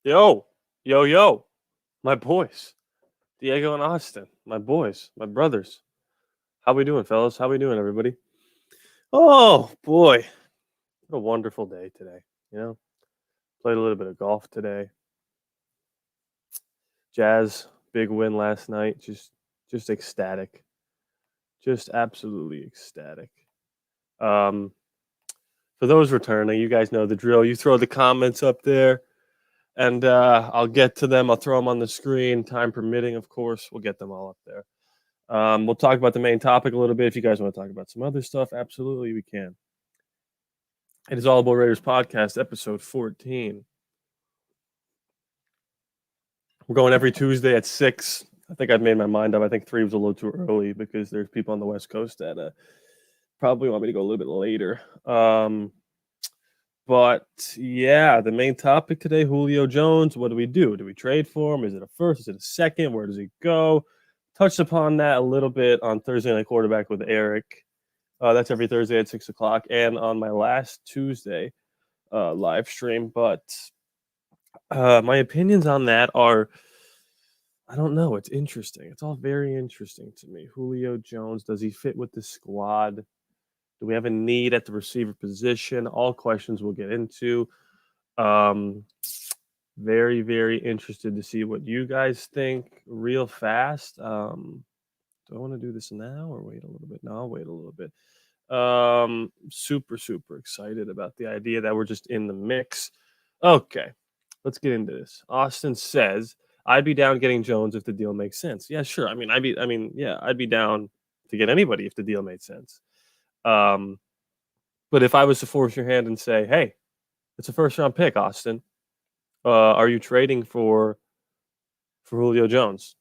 Yo, yo, my boys, Diego and Austin, my boys, my brothers. How we doing, fellas? How we doing, everybody? Oh boy, what a wonderful day today. You know, played a little bit of golf today. Jazz, big win last night. Just ecstatic. Just absolutely ecstatic. Um, for those returning, you guys know the drill. You throw the comments up there, and I'll get to them. I'll throw them on the screen, time permitting, of course. We'll get them all up there. We'll talk about the main topic a little bit. If you guys want to talk about some other stuff, absolutely we can. It is All About Raiders podcast, episode 14. We're going every Tuesday at 6. I think I've made my mind up. I think 3 was a little too early because there's people on the West Coast that probably want me to go a little bit later. But yeah, the main topic today, Julio Jones. What do? Do we trade for him? Is it a first? Is it a second? Where does he go? Touched upon that a little bit on Thursday Night Quarterback with Eric. That's every Thursday at 6:00, and on my last Tuesday live stream. But my opinions on that are, I don't know. It's interesting. It's all very interesting to me. Julio Jones, does he fit with the squad? Do we have a need at the receiver position? All questions we'll get into. Um, very, very interested to see what you guys think real fast. Do I want to do this now or wait a little bit? No, I'll wait a little bit. Super excited about the idea that we're just in the mix. Okay, let's get into this. Austin says, I'd be down getting Jones if the deal makes sense. Yeah, sure. I'd be down to get anybody if the deal made sense. Um, but if I was to force your hand and say, hey, it's a first round pick, Austin, are you trading for Julio Jones?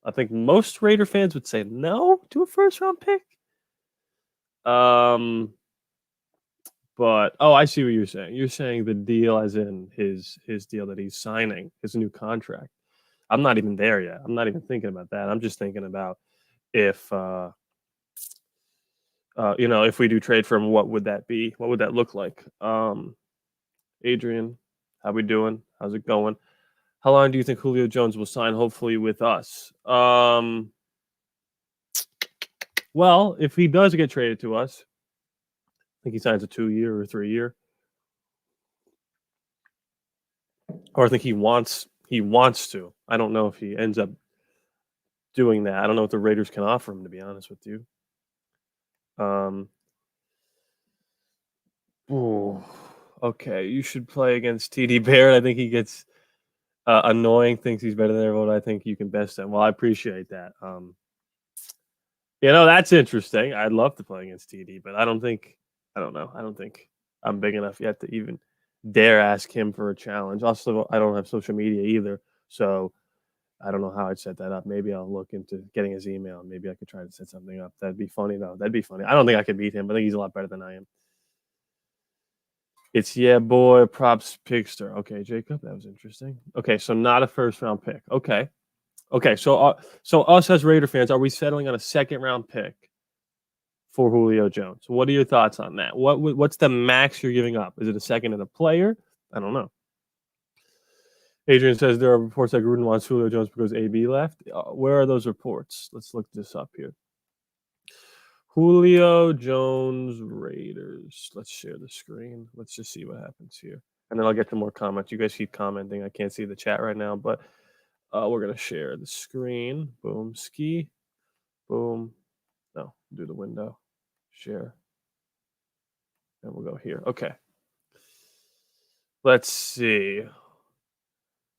I think most Raider fans would say no to a first round pick. But I see what you're saying. You're saying the deal, as in his deal that he's signing, his new contract. I'm not even there yet. I'm not even thinking about that. I'm just thinking about if if we do trade for him, what would that be? What would that look like? Adrian, how we doing? How's it going? How long do you think Julio Jones will sign? Hopefully with us. Well, if he does get traded to us, I think he signs a 2-year or 3-year. Or I think he wants to. I don't know if he ends up doing that. I don't know what the Raiders can offer him, to be honest with you. Okay. You should play against TD Barrett. I think he gets annoying, thinks he's better than everyone. I think you can best him. Well, I appreciate that. That's interesting. I'd love to play against TD, but I don't think I'm big enough yet to even dare ask him for a challenge. Also, I don't have social media either, so I don't know how I'd set that up. Maybe I'll look into getting his email. Maybe I could try to set something up. That'd be funny, though. That'd be funny. I don't think I could beat him. I think he's a lot better than I am. It's yeah, boy, props Pigster. Okay, Jacob, that was interesting. Okay, so not a first round pick. Okay, so us as Raider fans, are we settling on a second round pick for Julio Jones? What are your thoughts on that? What's the max you're giving up? Is it a second and a player? I don't know. Adrian says there are reports that Gruden wants Julio Jones because AB left. Where are those reports? Let's look this up here. Julio Jones Raiders. Let's share the screen. Let's just see what happens here. And then I'll get to more comments. You guys keep commenting. I can't see the chat right now, but we're going to share the screen. Boom, ski. Boom. No, do the window. Share. And we'll go here. Okay. Let's see.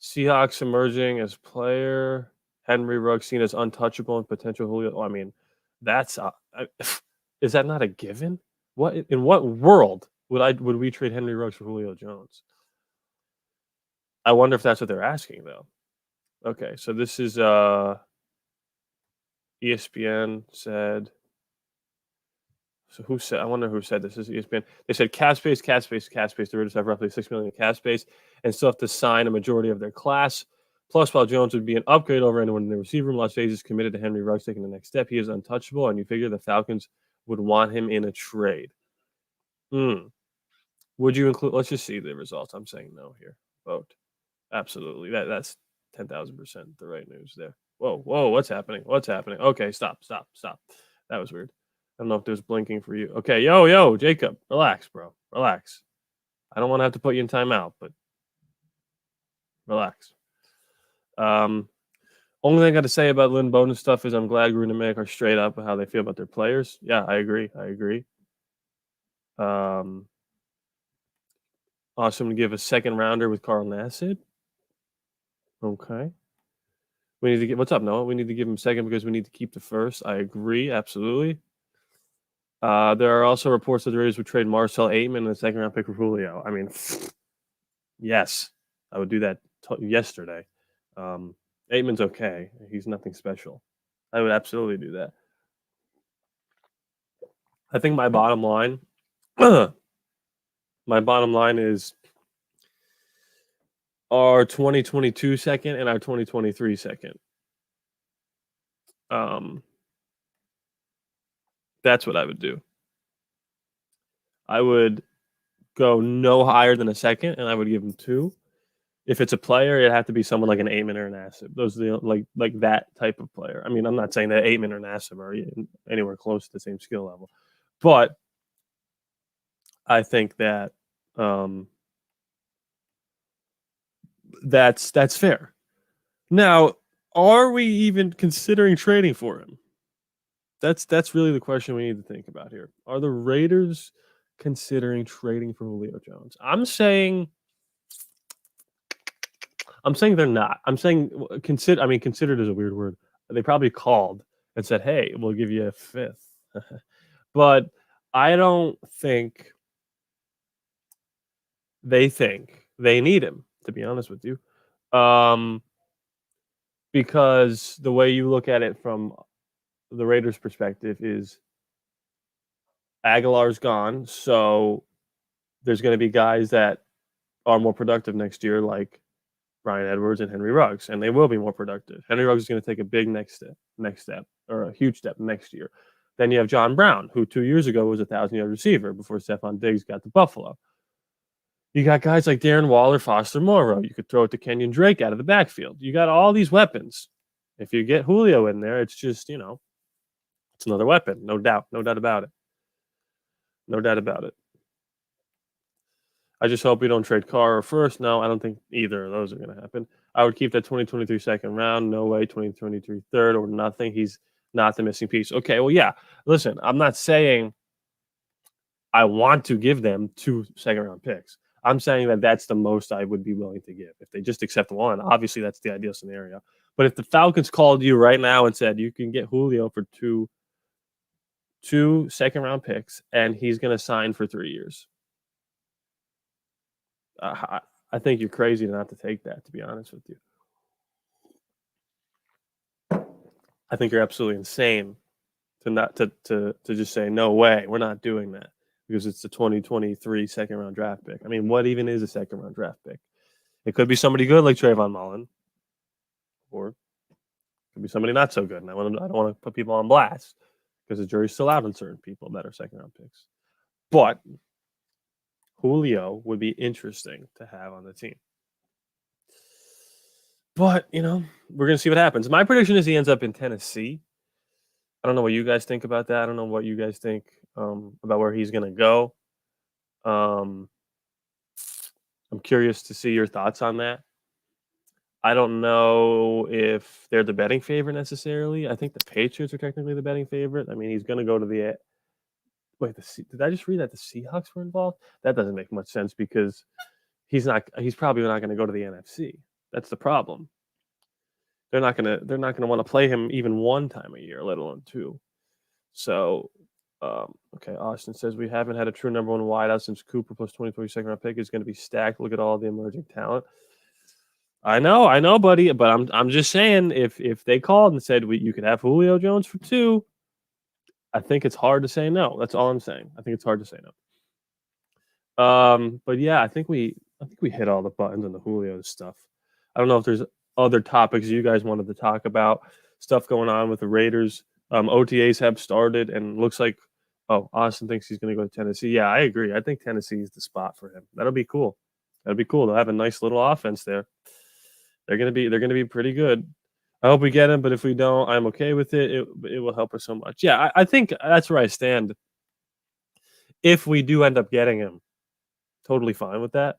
Seahawks emerging as player. Henry Ruggs seen as untouchable and potential Julio. I mean, that's is that not a given? In what world would we trade Henry Ruggs for Julio Jones? I wonder if that's what they're asking though. Okay, so this is ESPN said. So who said? I wonder who said this. This is ESPN. They said cap space. The Raiders have roughly $6 million in cap space and still have to sign a majority of their class. Plus, while Jones would be an upgrade over anyone in the receiver room, Las Vegas is committed to Henry Ruggs taking the next step. He is untouchable, and you figure the Falcons would want him in a trade. Would you include? Let's just see the results. I'm saying no here. Vote. Absolutely. That's 10,000% the right news there. Whoa, what's happening? What's happening? Okay, stop. That was weird. I don't know if there's blinking for you. Okay, yo, Jacob, relax, bro. Relax. I don't want to have to put you in timeout, but relax. Only thing I got to say about Lynn Bowden stuff is I'm glad Green and Mick are straight up with how they feel about their players. Yeah, I agree. Awesome to give a second rounder with Carl Nassib. Okay. We need to get what's up, Noah? We need to give him second because we need to keep the first. I agree, absolutely. There are also reports that the Raiders would trade Marcel Aitman and a second round pick for Julio. I mean, yes, I would do that yesterday. Aitman's okay. He's nothing special. I would absolutely do that. I think my bottom line, is our 2022 second and our 2023 second. That's what I would do. I would go no higher than a second, and I would give him 2. If it's a player, it'd have to be someone like an Aitman or an Nassib. Those are the like that type of player. I mean, I'm not saying that Aitman or Nassib are anywhere close to the same skill level, but I think that that's fair. Now, are we even considering trading for him? That's really the question we need to think about here. Are the Raiders considering trading for Julio Jones? I'm saying they're not. I'm saying consider. I mean, considered is a weird word. They probably called and said, "Hey, we'll give you a 5th," but I don't think they need him. To be honest with you, because the way you look at it from the Raiders' perspective is Aguilar's gone, so there's going to be guys that are more productive next year, like Bryan Edwards and Henry Ruggs, and they will be more productive. Henry Ruggs is going to take a big next step, or a huge step next year. Then you have John Brown, who 2 years ago was a 1,000-yard receiver before Stephon Diggs got to Buffalo. You got guys like Darren Waller, Foster Moreau. You could throw it to Kenyon Drake out of the backfield. You got all these weapons. If you get Julio in there, it's just, it's another weapon. No doubt about it. I just hope we don't trade Carr or first. No, I don't think either of those are going to happen. I would keep that 2023 second round. No way, 2023 third or nothing. He's not the missing piece. Okay, well, yeah. Listen, I'm not saying I want to give them 2 second-round picks. I'm saying that that's the most I would be willing to give. If they just accept one, obviously that's the ideal scenario. But if the Falcons called you right now and said you can get Julio for two second-round picks and he's going to sign for 3 years, I think you're crazy not to take that, to be honest with you. I think you're absolutely insane to just say, no way, we're not doing that because it's the 2023 second-round draft pick. I mean, what even is a second-round draft pick? It could be somebody good like Trayvon Mullen, or it could be somebody not so good. And I don't want to put people on blast because the jury's still out on certain people that are second-round picks. But Julio would be interesting to have on the team. But, we're going to see what happens. My prediction is he ends up in Tennessee. I don't know what you guys think about that. I don't know what you guys think about where he's going to go. I'm curious to see your thoughts on that. I don't know if they're the betting favorite necessarily. I think the Patriots are technically the betting favorite. I mean, he's going to go to the – wait, did I just read that the Seahawks were involved? That doesn't make much sense because he's probably not going to go to the NFC. That's the problem. They're not going to want to play him even one time a year, let alone 2. So, okay, Austin says we haven't had a true number 1 wideout since Cooper plus 2020 second round pick is going to be stacked. Look at all the emerging talent. I know, buddy, but I'm just saying if they called and said you could have Julio Jones for 2, I think it's hard to say no. That's all I'm saying. I think it's hard to say no. But yeah, I think we hit all the buttons on the Julio stuff. I don't know if there's other topics you guys wanted to talk about. Stuff going on with the Raiders. OTAs have started, and looks like Austin thinks he's going to go to Tennessee. Yeah, I agree. I think Tennessee is the spot for him. That'll be cool. They'll have a nice little offense there. They're gonna be pretty good. I hope we get him, but if we don't, I'm okay with it. It will help us so much. Yeah, I think that's where I stand. If we do end up getting him, totally fine with that.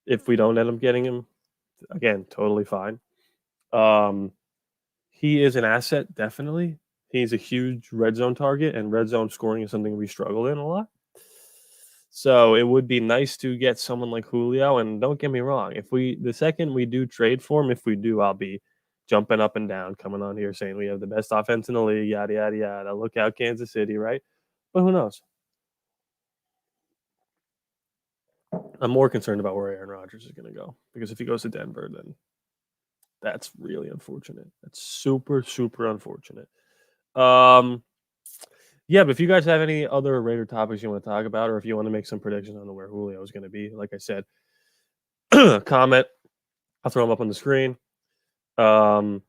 If we don't end up getting him, again, totally fine. Um, he is an asset, definitely. He's a huge red zone target, and red zone scoring is something we struggle in a lot. So it would be nice to get someone like Julio. And don't get me wrong, if the second we do trade for him, if we do, I'll be jumping up and down, coming on here saying we have the best offense in the league, yada yada yada. Look out, Kansas City, right? But who knows? I'm more concerned about where Aaron Rodgers is going to go because if he goes to Denver, then that's really unfortunate. That's super super unfortunate. Um, yeah, but if you guys have any other Raider topics you want to talk about, or if you want to make some predictions on where Julio is going to be, like I said, comment. I'll throw them up on the screen. Um,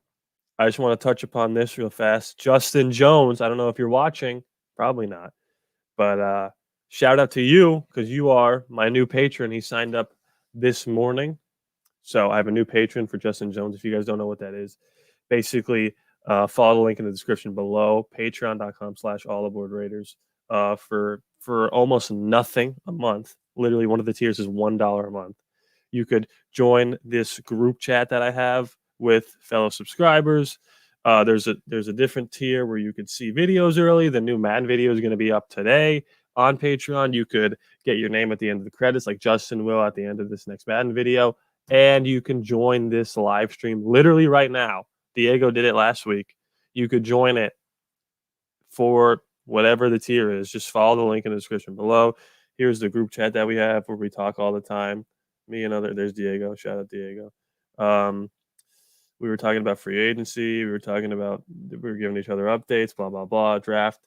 I just want to touch upon this real fast. Justin Jones. I don't know if you're watching. Probably not. But shout out to you because you are my new patron. He signed up this morning. So I have a new patron for Justin Jones. If you guys don't know what that is, basically follow the link in the description below. Patreon.com/ALLaBorde Raiders. For almost nothing a month. Literally, one of the tiers is $1 a month. You could join this group chat that I have with fellow subscribers. There's a different tier where you could see videos early. The new Madden video is going to be up today on Patreon. You could get your name at the end of the credits, like Justin will at the end of this next Madden video, and you can join this live stream literally right now. Diego did it last week. You could join it for whatever the tier is. Just follow the link in the description below. Here's the group chat that we have where we talk all the time. Me and there's Diego. Shout out Diego. Um, we were talking about free agency. We were giving each other updates, blah, blah, blah, draft.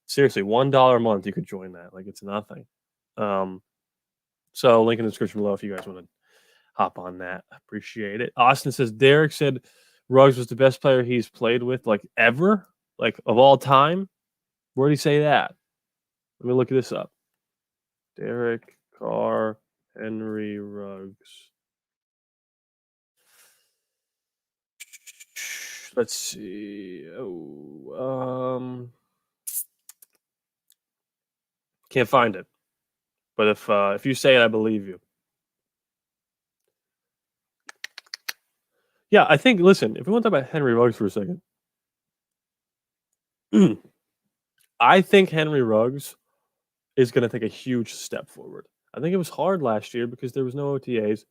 Seriously, $1 a month, you could join that. Like it's nothing. So link in the description below if you guys want to hop on that. Appreciate it. Austin says Derek said Ruggs was the best player he's played with, like ever, like of all time. Where did he say that? Let me look this up. Derek Carr, Henry Ruggs. Let's see. Can't find it. But if you say it, I believe you. Yeah, I think. Listen, if we want to talk about Henry Ruggs for a second, I think Henry Ruggs is going to take a huge step forward. I think it was hard last year because there was no OTAs,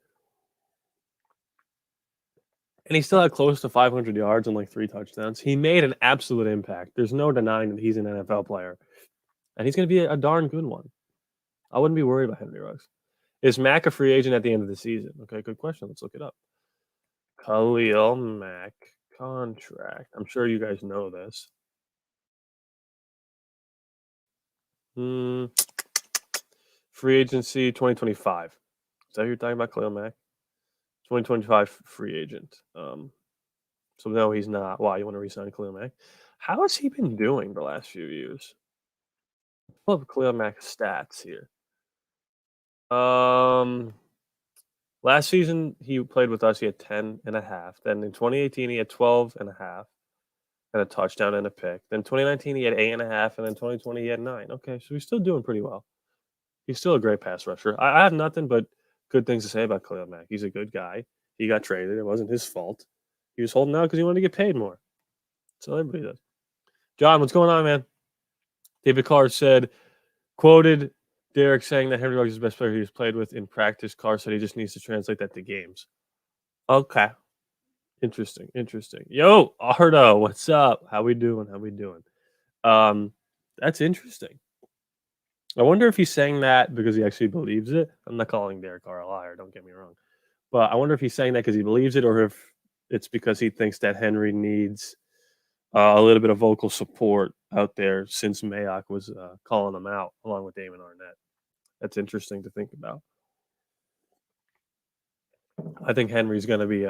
and he still had close to 500 yards and like 3 touchdowns. He made an absolute impact. There's no denying that he's an NFL player, and he's going to be a darn good one. I wouldn't be worried about Henry Ruggs. Is Mack a free agent at the end of the season? Okay, good question. Let's look it up. Khalil Mack contract. I'm sure you guys know this. Free agency 2025. Is that who you're talking about, Khalil Mack? 2025 free agent. So no, he's not. Why you want to resign Khalil Mack? How has he been doing the last few years? Pull up Khalil Mack's stats here. Last season he played with us. He had 10 and a half. Then in 2018 he had 12 and a half and a touchdown and a pick. Then 2019 he had 8.5, and then 2020 he had 9. Okay, so he's still doing pretty well. He's still a great pass rusher. I have nothing but good things to say about Khalil Mack. He's a good guy. He got traded. It wasn't his fault. He was holding out because he wanted to get paid more. So everybody does. John, what's going on, man? David Carr quoted Derek saying that Henry Ruggs is the best player he's played with in practice. Carr said he just needs to translate that to games. Okay. Interesting. Yo, Ardo, what's up? How we doing? That's interesting. I wonder if he's saying that because he actually believes it. I'm not calling Derek Carr a liar, don't get me wrong. But I wonder if he's saying that because he believes it or if it's because he thinks that Henry needs a little bit of vocal support out there since Mayock was calling him out along with Damon Arnett. That's interesting to think about. I think Henry's going to be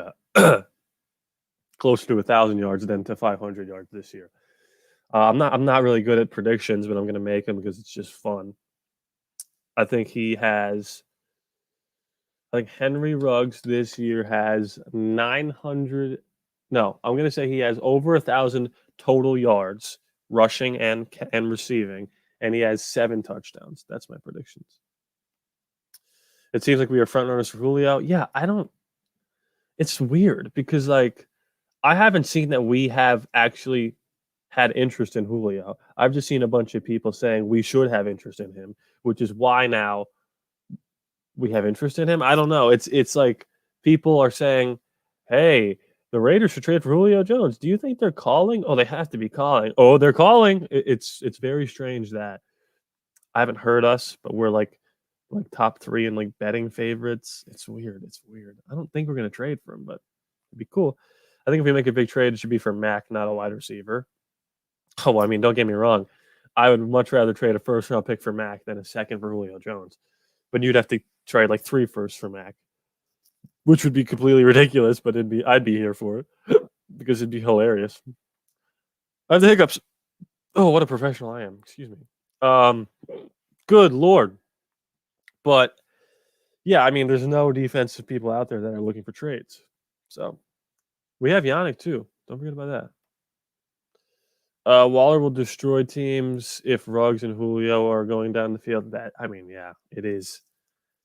closer to 1,000 yards than to 500 yards this year. I'm not really good at predictions, but I'm going to make them because it's just fun. I think he has Like Henry Ruggs this year has 900. No, I'm gonna say he has over 1,000 total yards, rushing and receiving, and he has 7 touchdowns. That's my predictions. It seems like we are front runners for Julio. Yeah, I don't. It's weird because like I haven't seen that we have actually had interest in Julio. I've just seen a bunch of people saying we should have interest in him, which is why now we have interest in him. I don't know. It's like people are saying, "Hey, the Raiders should trade for Julio Jones." Do you think they're calling? Oh, they have to be calling. Oh, they're calling. It's very strange that I haven't heard us, but we're like top 3 in like betting favorites. It's weird. It's weird. I don't think we're gonna trade for him, but it'd be cool. I think if we make a big trade, it should be for Mac, not a wide receiver. Oh, I mean, don't get me wrong. I would much rather trade a first round pick for Mac than a second for Julio Jones. But you'd have to trade like 3 firsts for Mac, which would be completely ridiculous, but I'd be here for it because it'd be hilarious. I have the hiccups. Oh, what a professional I am. Excuse me. Um, good lord. But yeah, I mean, there's no defensive people out there that are looking for trades. So we have Yannick too. Don't forget about that. Waller will destroy teams if Ruggs and Julio are going down the field. Yeah, it is.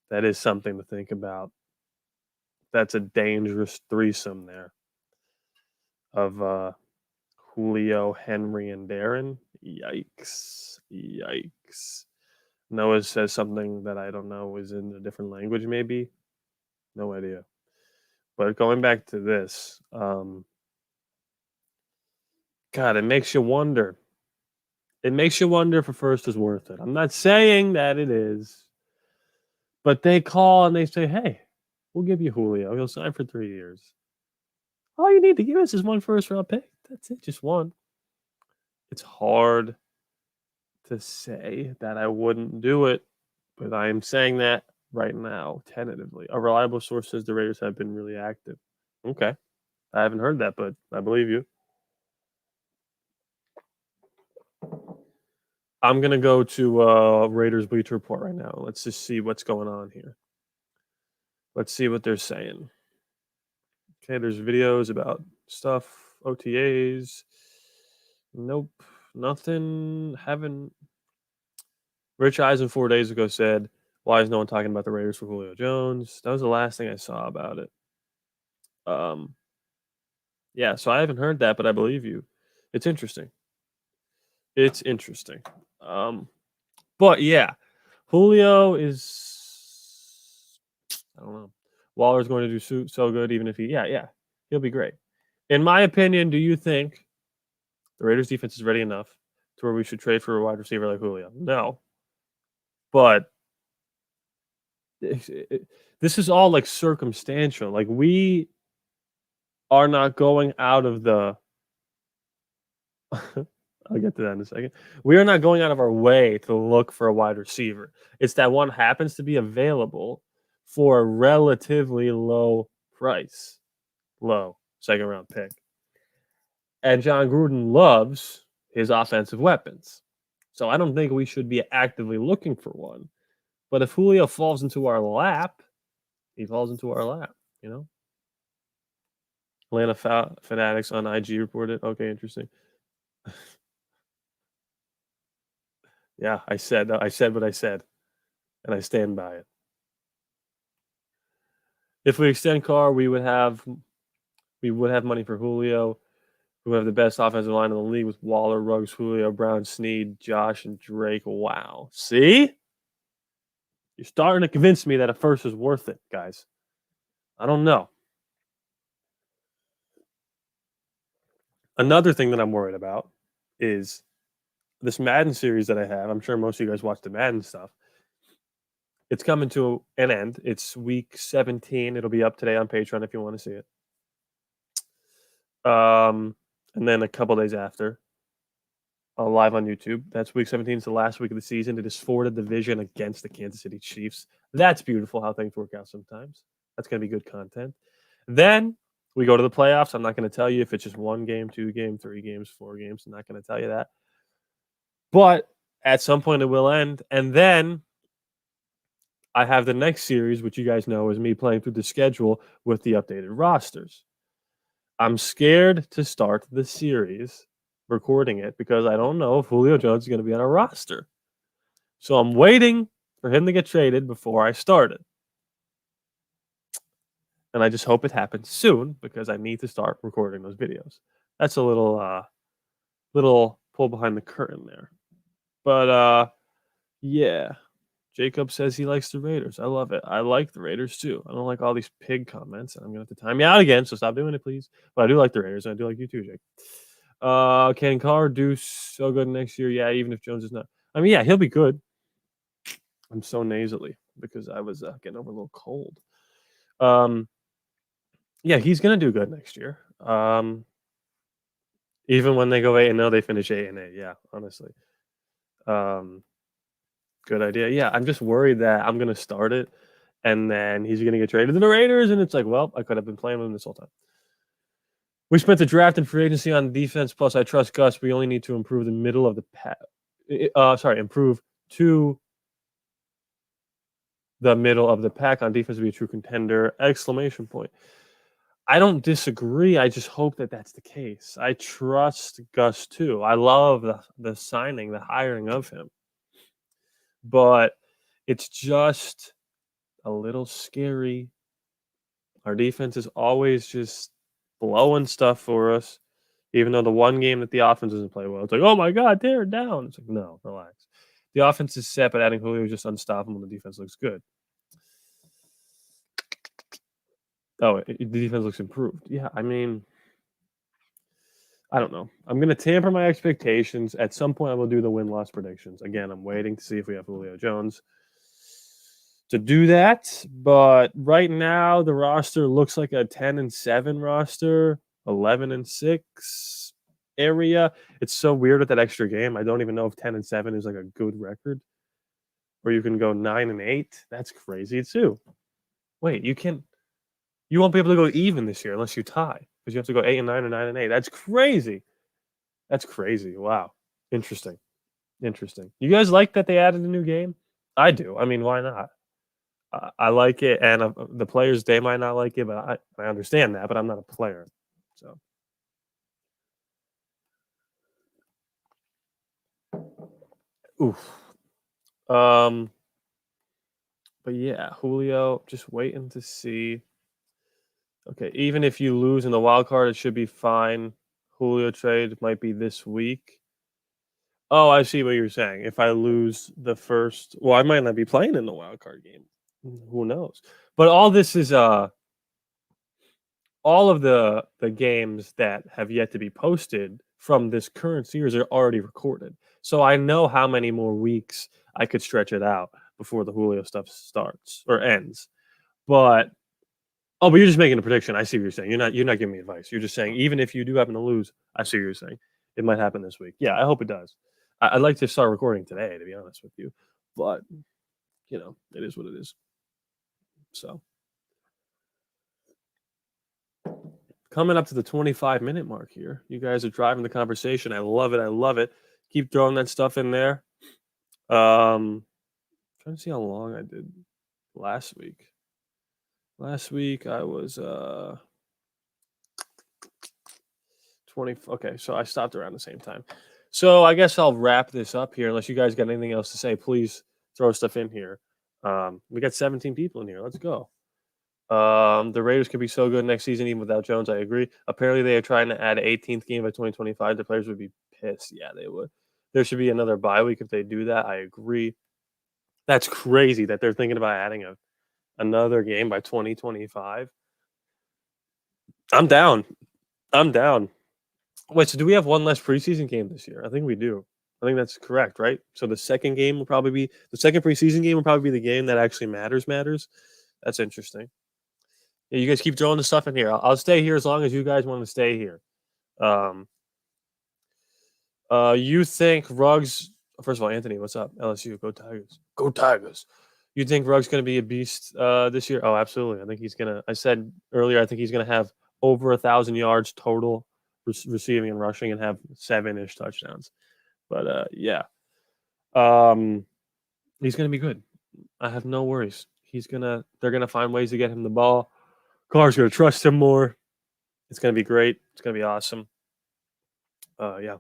That is something to think about. That's a dangerous threesome there of Julio, Henry, and Darren. Yikes. Yikes. Noah says something that I don't know is in a different language, maybe. No idea. But going back to this, God, it makes you wonder. It makes you wonder if a first is worth it. I'm not saying that it is, but they call and they say, hey, we'll give you Julio. He'll sign for 3 years. All you need to give us is 1 first round pick. That's it, just 1. It's hard to say that I wouldn't do it, but I am saying that right now, tentatively. A reliable source says the Raiders have been really active. Okay. I haven't heard that, but I believe you. I'm going to go to Raiders Bleacher Report right now. Let's just see what's going on here. Let's see what they're saying. Okay, there's videos about stuff, OTAs. Nope, nothing. Haven't. Rich Eisen 4 days ago said, "Why is no one talking about the Raiders for Julio Jones?" That was the last thing I saw about it. Yeah, so I haven't heard that, but I believe you. It's interesting. It's interesting. But yeah, Julio is. I don't know. Waller's going to do so good, even if yeah, he'll be great. In my opinion, do you think the Raiders defense is ready enough to where we should trade for a wide receiver like Julio? No. But this is all like circumstantial. Like we are not going out of the I'll get to that in a second. We are not going out of our way to look for a wide receiver. It's that one happens to be available for a relatively low price. Low second round pick. And John Gruden loves his offensive weapons. So I don't think we should be actively looking for one. But if Julio falls into our lap, he falls into our lap, you know? Atlanta Fanatics on IG reported. Okay, interesting. Yeah, I said what I said, and I stand by it. If we extend Carr, we would have money for Julio. We have the best offensive line in the league with Waller, Ruggs, Julio, Brown, Snead, Josh, and Drake. Wow. See? You're starting to convince me that a first is worth it, guys. I don't know. Another thing that I'm worried about is this Madden series that I have. I'm sure most of you guys watch the Madden stuff. It's coming to an end. It's week 17. It'll be up today on Patreon if you want to see it. And then a couple days after, live on YouTube. That's week 17. It's the last week of the season. It is for the division against the Kansas City Chiefs. That's beautiful how things work out sometimes. That's going to be good content. Then we go to the playoffs. I'm not going to tell you if it's just 1 game, 2 games, 3 games, 4 games. I'm not going to tell you that. But at some point it will end. And then I have the next series, which you guys know is me playing through the schedule with the updated rosters. I'm scared to start the series recording it because I don't know if Julio Jones is going to be on our roster. So I'm waiting for him to get traded before I start it. And I just hope it happens soon because I need to start recording those videos. That's a little pull behind the curtain there. But yeah. Jacob says he likes the Raiders. I love it. I like the Raiders too. I don't like all these pig comments, and I'm gonna have to time you out again, so stop doing it, please. But I do like the Raiders, and I do like you too, Jake. Can Carr do so good next year? Yeah, even if Jones is not. I mean, yeah, he'll be good. I'm so nasally because I was getting over a little cold. Yeah, he's gonna do good next year. Even when they go 8-0, they finish 8-8. Yeah, honestly. Good idea. Yeah, I'm just worried that I'm gonna start it, and then he's gonna get traded to the Raiders, and it's like, well, I could have been playing with him this whole time. We spent the draft and free agency on defense. Plus, I trust Gus. We only need to improve the middle of the pack. Improve to the middle of the pack on defense to be a true contender! Exclamation point. I don't disagree. I just hope that that's the case. I trust Gus too. I love the signing, the hiring of him, but it's just a little scary. Our defense is always just blowing stuff for us. Even though the one game that the offense doesn't play well, it's like, oh my God, tear it down. It's like, no, relax. The offense is set, but adding Julio is just unstoppable. The defense looks good. Oh, the defense looks improved. Yeah, I mean, I don't know. I'm going to tamper my expectations. At some point, I will do the win-loss predictions. Again, I'm waiting to see if we have Julio Jones to do that. But right now, the roster looks like a 10-7 roster, 11-6 area. It's so weird with that extra game. I don't even know if 10-7 is like a good record. Or you can go 9-8. That's crazy too. Wait, you won't be able to go even this year unless you tie. Because you have to go 8-9 or 9-8. That's crazy. That's crazy. Wow. Interesting. You guys like that they added a new game? I do. I mean, why not? I like it, and the players, they might not like it, but I understand that, but I'm not a player. So, oof. But yeah, Julio, just waiting to see. Okay, even if you lose in the wild card, it should be fine. Julio trade might be this week. Oh, I see what you're saying. If I lose the first, well, I might not be playing in the wild card game. Who knows? But all this is all of the games that have yet to be posted from this current series are already recorded. So I know how many more weeks I could stretch it out before the Julio stuff starts or ends. But you're just making a prediction. I see what you're saying. You're not giving me advice. You're just saying even if you do happen to lose, I see what you're saying. It might happen this week. Yeah, I hope it does. I'd like to start recording today, to be honest with you. But it is what it is. So coming up to the 25-minute mark here. You guys are driving the conversation. I love it. Keep throwing that stuff in there. Trying to see how long I did last week. Last week I was 20. Okay, so I stopped around the same time. So I guess I'll wrap this up here. Unless you guys got anything else to say, please throw stuff in here. We got 17 people in here. Let's go. The Raiders could be so good next season even without Jones. I agree. Apparently, they are trying to add an 18th game by 2025. The players would be pissed. Yeah, they would. There should be another bye week if they do that. I agree. That's crazy that they're thinking about adding another game by 2025. I'm down. Wait, so do we have one less preseason game this year? I think we do. I think that's correct, right? So the second preseason game will probably be the game that actually matters. That's interesting. Yeah, you guys keep throwing the stuff in here. I'll stay here as long as you guys want to stay here. You think Ruggs? First of all, Anthony, what's up? LSU, go Tigers, go Tigers. You think Ruggs going to be a beast this year? Oh, absolutely. I think he's gonna. I said earlier, I think he's gonna have over 1,000 yards total receiving and rushing, and have 7-ish touchdowns. But yeah, he's gonna be good. I have no worries. They're gonna find ways to get him the ball. Carr's gonna trust him more. It's gonna be great. It's gonna be awesome. Yeah.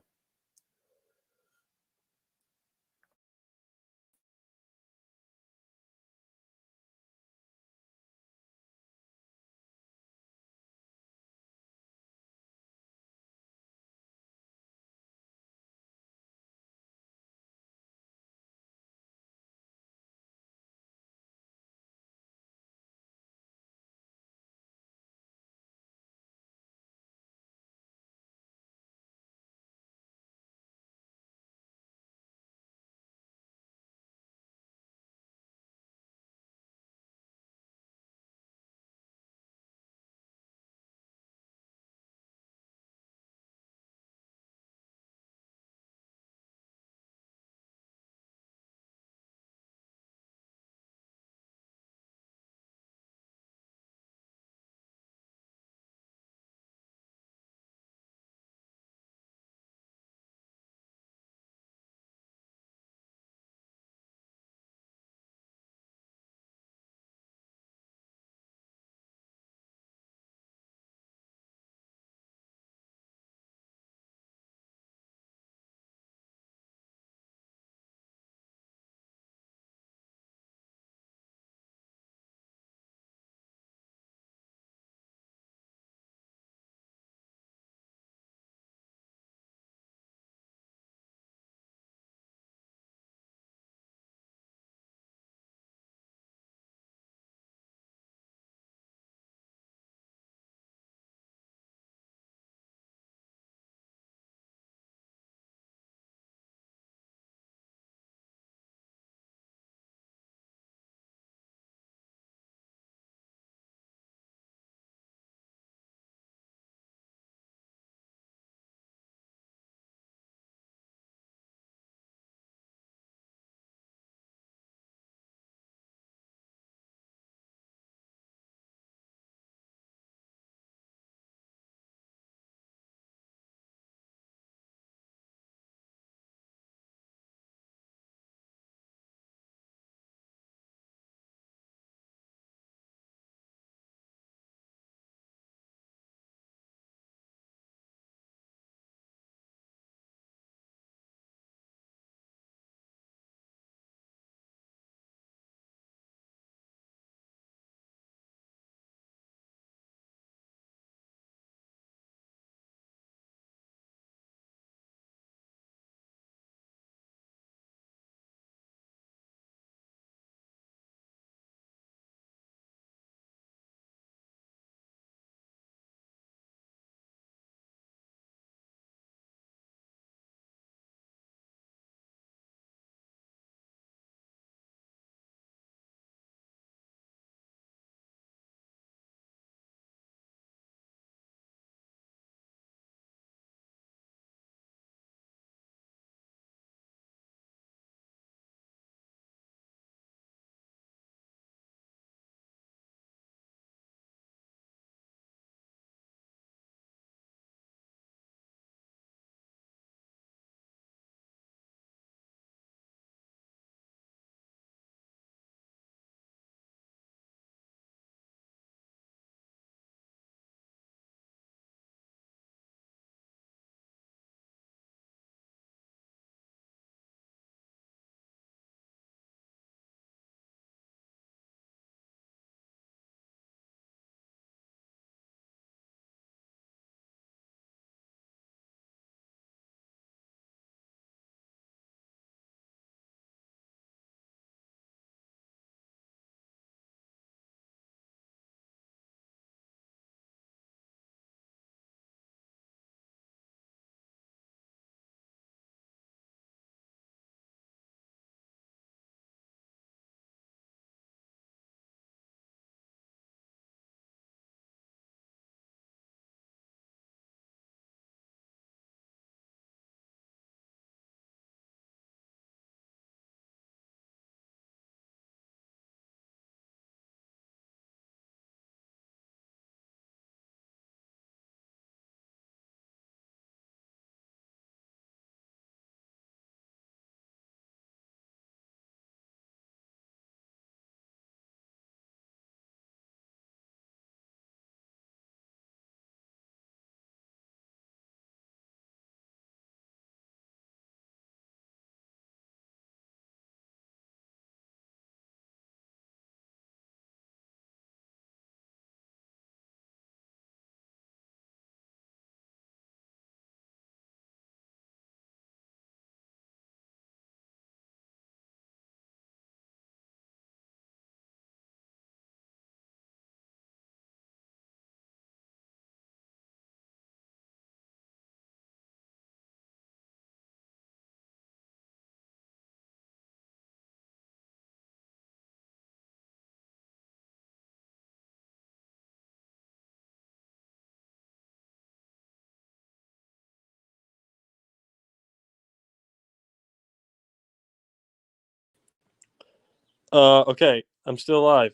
Okay, I'm still alive.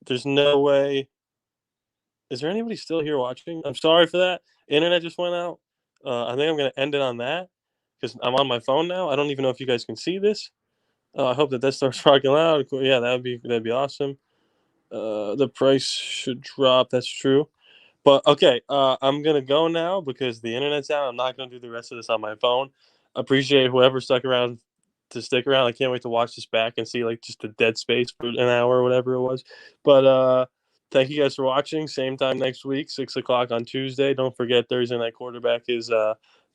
There's no way. Is there anybody still here watching? I'm sorry for that. Internet just went out. I think I'm gonna end it on that because I'm on my phone now. I don't even know if you guys can see this. I hope that starts rocking loud. Yeah, that'd be awesome. The price should drop. That's true. But okay, I'm gonna go now because the internet's out. I'm not gonna do the rest of this on my phone. Appreciate whoever stuck around to stick around. I can't wait to watch this back and see like just the dead space for an hour or whatever it was. But thank you guys for watching. Same time next week, 6 o'clock on Tuesday. Don't forget Thursday night quarterback is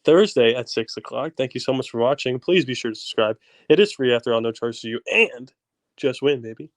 Thursday at 6 o'clock. Thank you so much for watching. Please be sure to subscribe. It is free after all, no charge to you, and just win, baby.